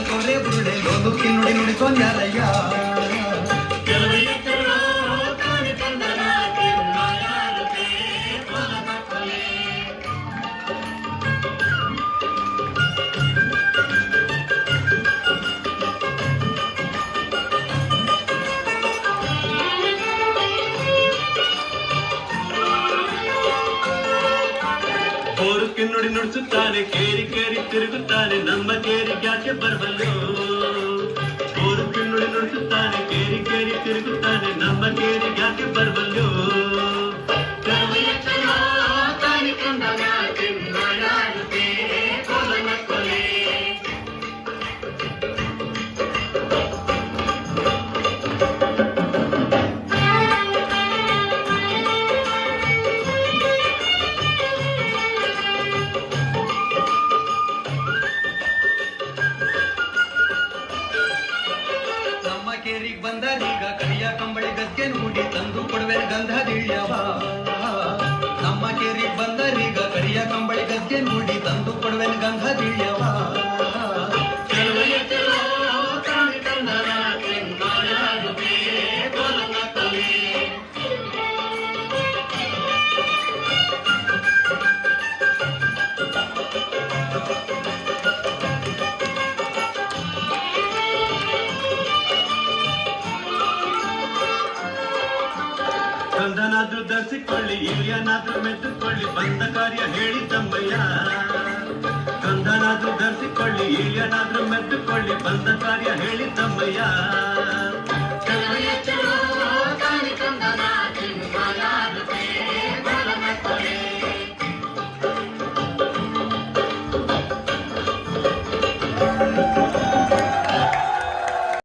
ತೋರೆ ಬುರುಡೆ ಲೋಲುಕಿ ನುಡಿ ನುಡಿಸೋನ್ಯಾರಯ್ಯ ನುಡಿ ನುಡಿಸುತ್ತಾನೆ ಕೇರಿ ಕೇರಿ ತಿರುಗುತ್ತಾನೆ ನಮ್ಮ ಕೇರಿಗೆ ಯಾಕೆ ಬರಬಲ್ಲೋ ನುಡಿ ನುಡಿಸುತ್ತಾನೆ ಕೇರಿ ಕೇರಿ ತಿರುಗುತ್ತಾನೆ ನಮ್ಮ ಕೇರಿಗೆ ಯಾಕೆ ಬರಬಲ್ಲೋ ಕೇರಿಗೆ ಬಂದರೀಗ ಕರಿಯ ಕಂಬಳಿ ಗದ್ಗೆ ನೋಡಿ ತಂದು ಕೊಡುವೆ ಗಂಧದಿಳ್ಯವ ನಮ್ಮ ಕೇರಿಗೆ ಬಂದರೀಗ ಕರಿಯ ಕಂಬಳಿ ಗದ್ಗೆ ನೋಡಿ ತಂದು ಕೊಡುವೆ ಗಂಧದಿಳ್ಯವ ಗಂಧನಾದ್ರೂ ಧರಿಸಿಕೊಳ್ಳಿ ಇಲಿಯನಾದ್ರೂ ಮೆತ್ತುಕೊಳ್ಳಿ ಬಂದ ಕಾರ್ಯ ಹೇಳಿ ತಮ್ಮಯ್ಯ ಗಂಧನಾದ್ರೂ ಧರಿಸಿಕೊಳ್ಳಿ ಇಲಿಯನಾದ್ರೂ ಮೆತ್ತುಕೊಳ್ಳಿ ಬಂದ ಕಾರ್ಯ ಹೇಳಿ ತಮ್ಮಯ್ಯ